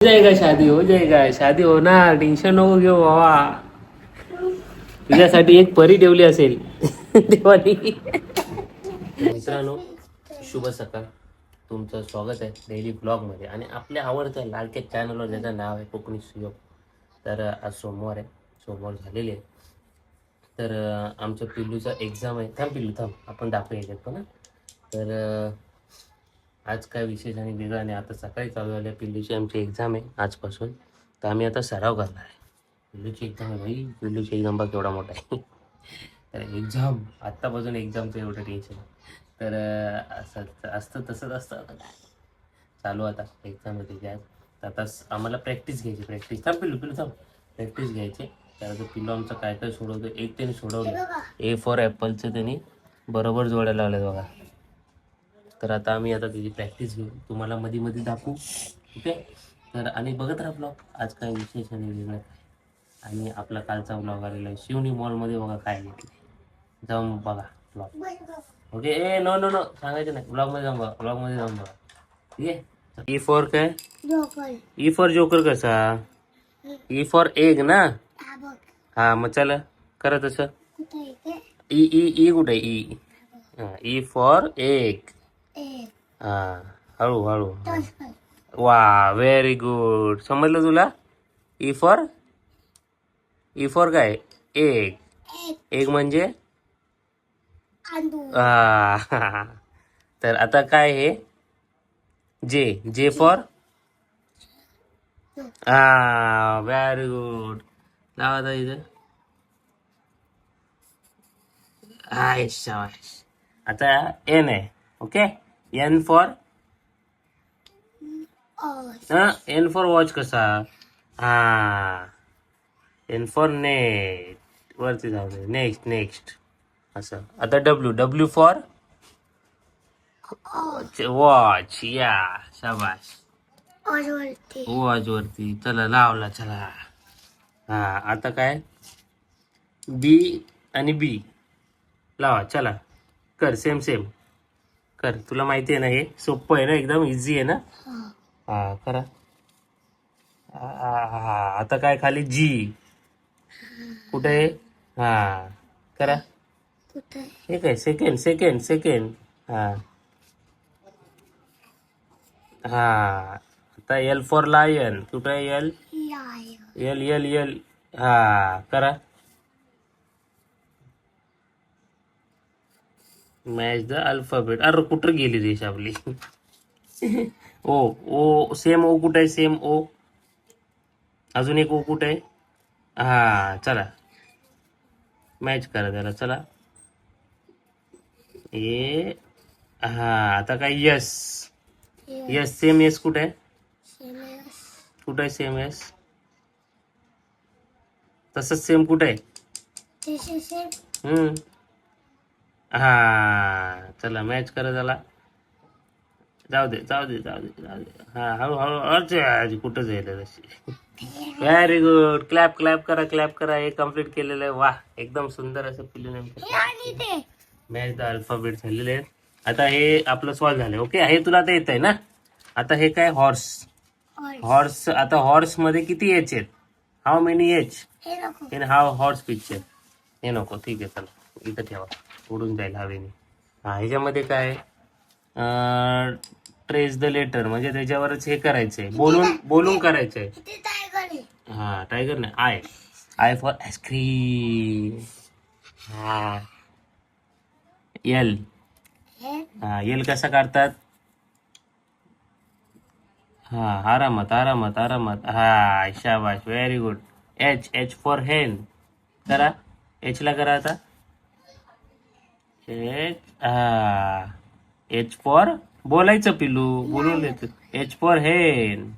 जाएगा शादी हो जाएगा शादी होणार टेन्शन नको घेऊ बाबा तुझ्यासाठी एक परी ठेवली असेल देवानी. मित्रांनो शुभ सकाळ. तुमचं स्वागत आहे डेली ब्लॉगमध्ये आणि आपल्या आवडत्या लाडक्या चॅनलवर ज्याचं नाव आहे कोकणी सुयोग. तर आज सोमवार आहे, सोमवार झालेले आहे. तर आमच्या पिल्लूचा एक्झाम आहे. थांब पिल्लू थांब, आपण दाखवूया याच्यात पण. तर आज काय विशेष आणि वेगळा नाही. आता सकाळी चालू झाल्या पिल्लूची आमची एक्झाम आहे आजपासून. तर आम्ही आता सराव करणार आहे. पिल्लूची एक्झाम आहे भाई, पिल्लूची एक्झाम बघ केवढा मोठा आहे. तर एक्झाम आत्तापासून एक्झामचं एवढं टेन्शन. तर असं असतं तसंच असतं. आता काय चालू आता एक्झाम होती आज. तर आता आम्हाला प्रॅक्टिस घ्यायची. प्रॅक्टिस थांब पिल्लू पिल्लू थांब, प्रॅक्टिस घ्यायची. त्यानंतर पिल्लू आमचं काय काय सोडवतो. एक त्यांनी सोडवलं ए फॉर ॲपलचं, त्यांनी बरोबर जोडायला लावलं बघा. तर आता आम्ही त्याची प्रॅक्टिस घेऊ, तुम्हाला मध्ये मध्ये दाखवू. ओके. तर आणि बघत राहा ब्लॉग. आज काय विशेष आणि वेगळं काय. आणि आपला कालचा ब्लॉग आलेला आहे शिवनी मॉलमध्ये. बघा काय घेतले, जाऊन बघा ब्लॉग. ओके. ए नो नो नो सांगायचं नाही, ब्लॉगमध्ये जाऊन बघा, ब्लॉगमध्ये जाऊन बघा. ठीक आहे. ई फॉर काय, ई फॉर जोकर कसा, ई फॉर एग ना. हा मग चला करा तसं. ई ई ई कुठे ई, हां ई फॉर एग. हा हळू हळू. वा व्हेरी गुड, समजलं तुला. ई फॉर, ई फॉर काय एग. एग म्हणजे हा. तर आता काय हे जे, जे फॉर हा व्हेरी गुड. लावा आता इथं. हाय शाबाश. आता एन आहे. Okay. N for, N for watch कसा, हा एन फॉर नेट, वरती जाऊ दे. नेक्स्ट नेक्स्ट असं. आता डब्ल्यू, डब्ल्यू फॉर वॉच. या शाबाश, वॉच वरती. चला लावला चला. हा आता काय बी आणि बी लावा चला. कर सेम सेम कर. तुला माहिती आहे ना हे सोपं आहे ना, एकदम इझी आहे ना. हा करा. हा आता काय खाली जी कुठे आहे. हा करा. हे काय सेकंड सेकंड सेकंड. हा हा आता एल फॉर लायन. कुठे आहे एल, एल एल एल. हा करा. Match the alphabet. अरे कुठं गेली रेष आपली. ओ ओ सेम ओ कुठे आहे, सेम ओ. अजून एक ओ कुठे आहे. हा चला मॅच करा त्याला. चला ए हा आता काय यस, यस सेम यस कुठे आहे, कुठे आहे सेम यस. तसंच सेम कुठे आहे. हा चला मॅच करा त्याला. जाऊ दे जाऊ दे जाऊ दे जाऊ दे. हा हळू हळू. अर्ज कुठं जाईल तशी. Very good. क्लॅप क्लॅप करा, क्लॅप करा. हे कम्प्लीट केलेलं आहे. वा एकदम सुंदर असं पिल्लू नेमकं मॅच द अल्फाबेट झालेले आहेत. आता हे आपलं सॉल्व झालं. ओके. हे तुला आता येत आहे ना. आता हे काय हॉर्स, हॉर्स. आता हॉर्स मध्ये किती एच आहेत, how many H in how horse picture. हे नको, ठीक आहे चला इथं ठेवा, उडून जाईल हवेने. हा ह्याच्यामध्ये काय ट्रेस द लेटर म्हणजे त्याच्यावरच हे करायचंय, बोलून बोलून करायचंय. हा टायगर नाही, आय, आय फॉर आईस्क्रीम. हा एल. हा एल कसा काढतात. हा आरामात आरामात आरामात. हा शाबाश very good. H, H for हेन. करा एच ला करा आता. एच हा एच फॉर बोलायचं पिल्लू, बोलून देत. एच फॉर हेन,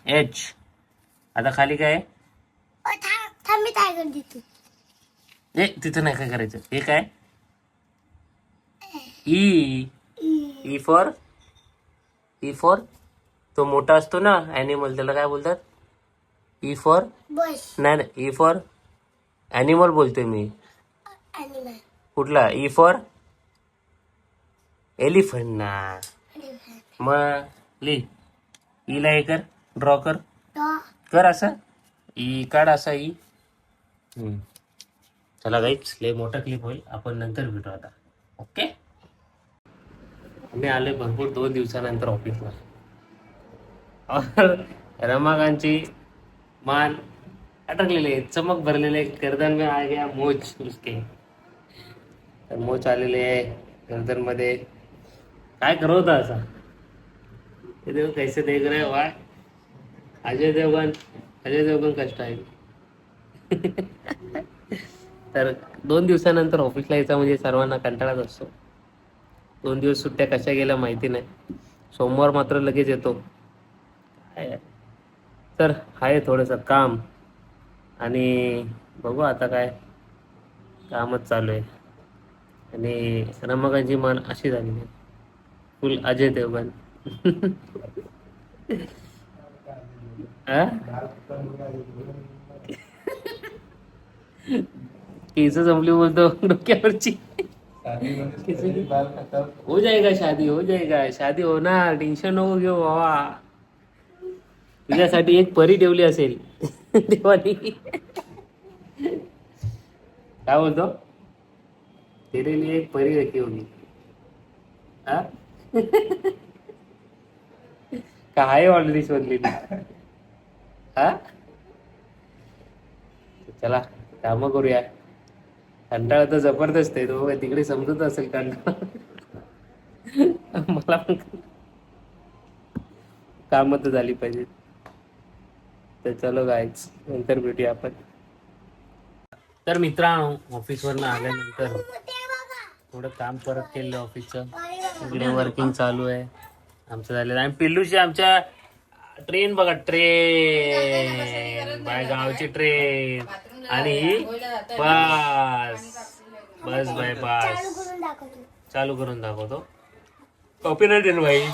एच. आता खाली काय ए तिथं नाही काय करायचं. हे काय E, E for, E for तो मोठा असतो ना ॲनिमल, त्याला काय बोलतात. ई फॉर नाही नाही, ई फॉर ॲनिमल बोलतोय मी. कुठला ई फॉर एलिफंट ना. मग ली ईला हे कर. ड्रॉ कर कर असं ई काढ असा ई. चला गाईच लय मोठा क्लिप होईल, आपण नंतर भेटू आता. ओके. आम्ही आले भरपूर 2 दिवसानंतर ऑफिसला. रमाकांची मान अटकलेले, चमक भरलेले, गर्दन में आ गया मोच उसके. तर मोच आलेले आहे गर्दन मध्ये. काय करत होता असा? ये देखो कैसे देख रहे हो वाह. अजय देवगन कष्ट आहे. तर 2 दिवसानंतर ऑफिसला यायचा म्हणजे सर्वांना कंटाळाच असतो. 2 दिवस सुट्ट्या कशा गेल्या माहिती नाही. सोमवार मात्र लगेच येतो. तर आहे थोडंसं काम आणि बघू आता काय कामच चालू आहे. आणि रमाकांची मान अशी झाली आहे फुल अजय देवगन. केस जमली बोलतो डोक्यावरची. हो जाएगा शादी होणार, टेन्शन नको घेऊ बाबा. तुझ्यासाठी एक परी ठेवली असेल देवानी. काय बोलतो? तेरे लिए एक परी रखी होगी. काय ऑलरेडी शोधलेली. हा चला काम करूया. कंटाळा तर जबरदस्त आहे तो, तिकडे समजत असेल कंटाळा. मला पण काम तर झाली पाहिजे. तर चलो गायच नंतर भेटूया आपण. तर मित्रांनो ऑफिसवरनं आल्यानंतर थोडं काम परत केलं ऑफिसचं. इकडे वर्किंग चालू आहे आमचं झालेलं. आणि पिल्लूची आमच्या ट्रेन बघा, ट्रेन बाय गावची ट्रेन. आणि बस बस बाय बस चालू करून दाखवतो. कॉपीराइट आहे ना भाई.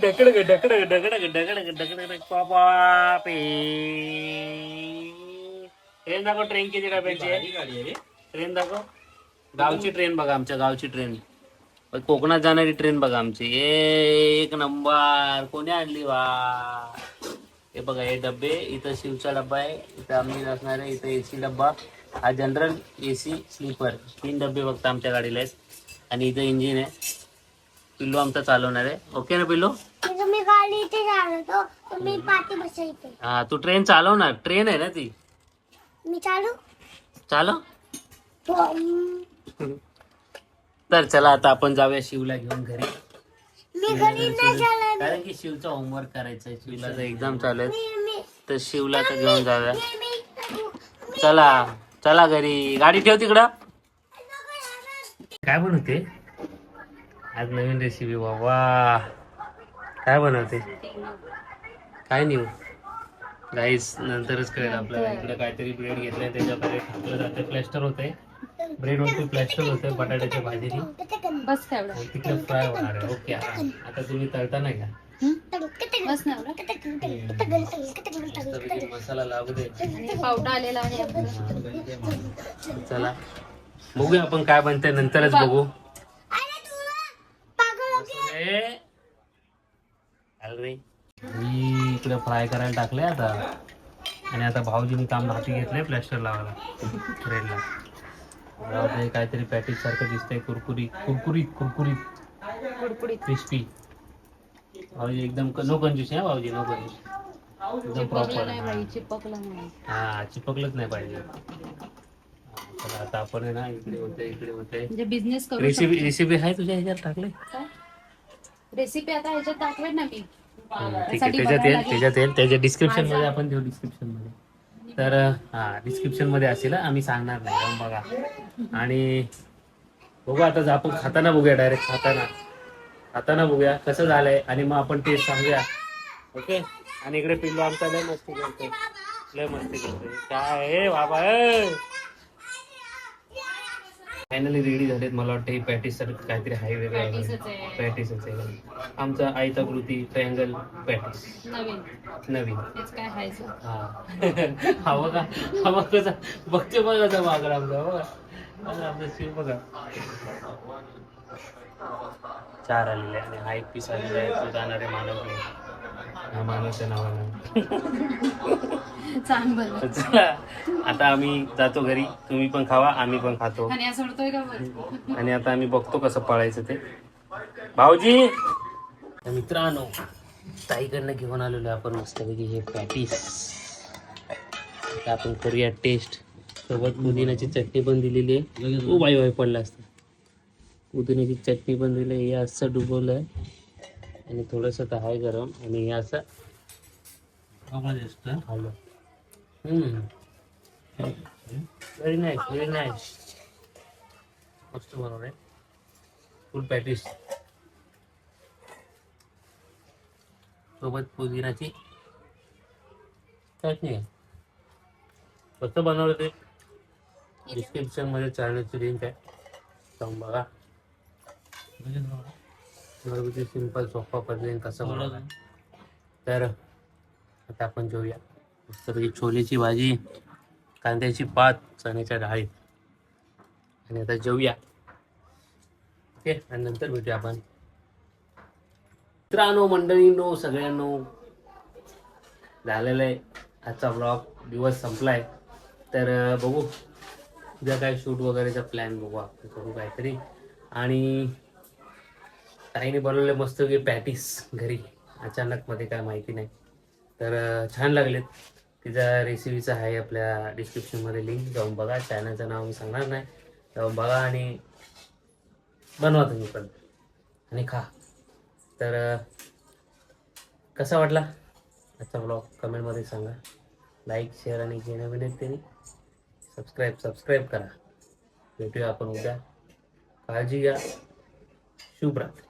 ढकड ढकड ढकड ढकड ढकड पापा पे. ट्रेन दाखव, ट्रेन किती डब्याची आहे ट्रेन दाखव. गावची ट्रेन बघा, आमच्या गावची ट्रेन. कोकणात जाणारी ट्रेन बघा आमची. एक नंबर. कोणी आणली वा. हे बघा हे डब्बे. इथं शिवचा डब्बा आहे, इथं आम्ही असणार आहे, इथं एसी डब्बा. हा जनरल, एसी, स्लीपर 3 डब्बे बघता आमच्या गाडीला आहेत. आणि इथं इंजिन आहे. पिल्लू आमचा चालवणार आहे. ओके ना पिल्लू? तुम्ही गाडी इथे चालवतो, तुम्ही पाठी बसायचे. हा तू ट्रेन चालवणार. ट्रेन आहे ना ती. मी चालू चालव. तर चला आता आपण जाऊया शिवला घेऊन घरी. मी घरी नाही चालत. कारण की शिवचा होमवर्क करायचा आहे, शिवला एक्झाम चालू आहे. तर शिवला तर घेऊन जाऊया. चला चला घरी. गाडी ठेव तिकडं. काय बनवते आज नवीन रेसिपी बाबा? काय बनवते? काय नेऊ गाईस नंतरच कळेल आपल्याला. इकडे काहीतरी ब्रेड घेतलंय, त्याच्याकडे टाकलं जाते. प्लॅस्टर होते ब्रेड वरती, प्लॅस्टर होते बटाट्याच्या भाजीनी. बस तिकडे फ्राय होणार आहे. ओके. आता तुम्ही तळता नाही का? मसाला लागू दे. पावडा आलेला आहे. चला बघूया आपण काय बनतंय, नंतरच बघू. मी इकडे फ्राय करायला टाकलंय आता. आणि आता भाऊजीने काम हाती घेतलंय प्लॅस्टर लावायला ब्रेडला. काहीतरी पॅटीस सारखं दिसतंय. कुरकुरीत कुरकुरीत कुरकुरीत कुडकुडीत क्रिस्पी. भाऊजी एकदम नो कंजूस आहे. भाऊजी नो कंजूस, एकदम प्रॉपर. हा चिपकलंच नाही पाहिजे. चला आता आपण आहे ना इकडे होते इकडे होते. म्हणजे बिझनेस करू. रेसिपी आहे तुझ्या ह्याच्यात टाकले? रेसिपी आता ह्याच्यात दाखवेल ना मी. ठीक आहे. त्याच्यात येईल त्याच्या डिस्क्रिप्शन मध्ये आपण देऊ. डिस्क्रिप्शन मध्ये तर हा डिस्क्रिप्शन मध्ये असेल. आम्ही सांगणार नाही जाऊन बघा. आणि बघू आता आपण खाताना बघूया. डायरेक्ट खाताना बघूया कसं झालंय आणि मग आपण टेस्ट सांगूया. ओके. आणि इकडे पिल्लू आमचा लय मस्ती करतोय. काय बाबा. फायनली रेडी झालेत. मला वाटतं ही पॅटीस काहीतरी हाय वेगळं पॅटीसच आहे. आमचा आयता कृती ट्रायंगल पॅटीस नवीन. हा बघा हा बघ कसा बघते बघा कसा मागडा आमचा. बघा आमचा शिव बघा. 4 आलेले आणि हा 1 पीस आलेला आहे. तो जाणार आहे मानवकडे. हा मानवच्या नावानं. चांग बरं. तर चला आता आम्ही जातो घरी. तुम्ही पण खावा, आम्ही पण खातो. आणि असं सोडतोय का बरं? आणि आता आम्ही बघतो कसं पळायचं ते. भाऊजी तर मित्रांनो, ताईकडनं घेऊन आलेलो आहे आपण मस्तपैकी हे पॅटीस. आता आपण करूया टेस्ट. सोबत पुदिन्याची चटणी पण दिलेली आहे. ओ बाई बाई पडला असतं. पुदिन्याची चटणी पण दिली आहे. हे असं डुबवलं आहे आणि थोडंसं तर आहे गरम आणि हे असं खाल्लं. Very nice, very nice. मस्त बनवलं आहे. फुल पॅटीस सोबत पुदिनाची चटणी आहे. कसं बनवलं ते डिस्क्रिप्शन मध्ये चॅनलची लिंक आहे, जाऊन बघा. घरगुती सिंपल सोपा पद्धतीने कसं बनवलं. तर आता आपण जेऊया. मस्तपैकी छोलेची भाजी, कांद्याची पात, चण्याच्या डाळीत. आणि आता जेऊया. ओके, आणि नंतर भेटूया आपण. मित्रांनो, मंडळींनो, सगळ्यांनो, झालेलं आहे आजचा ब्लॉग. दिवस संपलाय. तर बघू उद्या काय शूट वगैरेचा प्लॅन बघू आपण, करू काहीतरी. आणि ताईने बनवले मस्त की पॅटीस घरी अचानक मध्ये, काय माहिती नाही. तर छान लागलेत. तिचा रेसिपीचा आहे आपल्या डिस्क्रिप्शनमध्ये लिंक, जाऊन बघा. चॅनलचं नाव मी सांगणार नाही, जाऊन बघा आणि बनवा तुम्ही पण आणि खा. तर कसा वाटला आजचा ब्लॉग कमेंटमध्ये सांगा. लाईक, शेअर आणि घेण्या विनंतीने सबस्क्राईब करा. भेटूया आपण उद्या. काळजी घ्या. शुभ रात्री.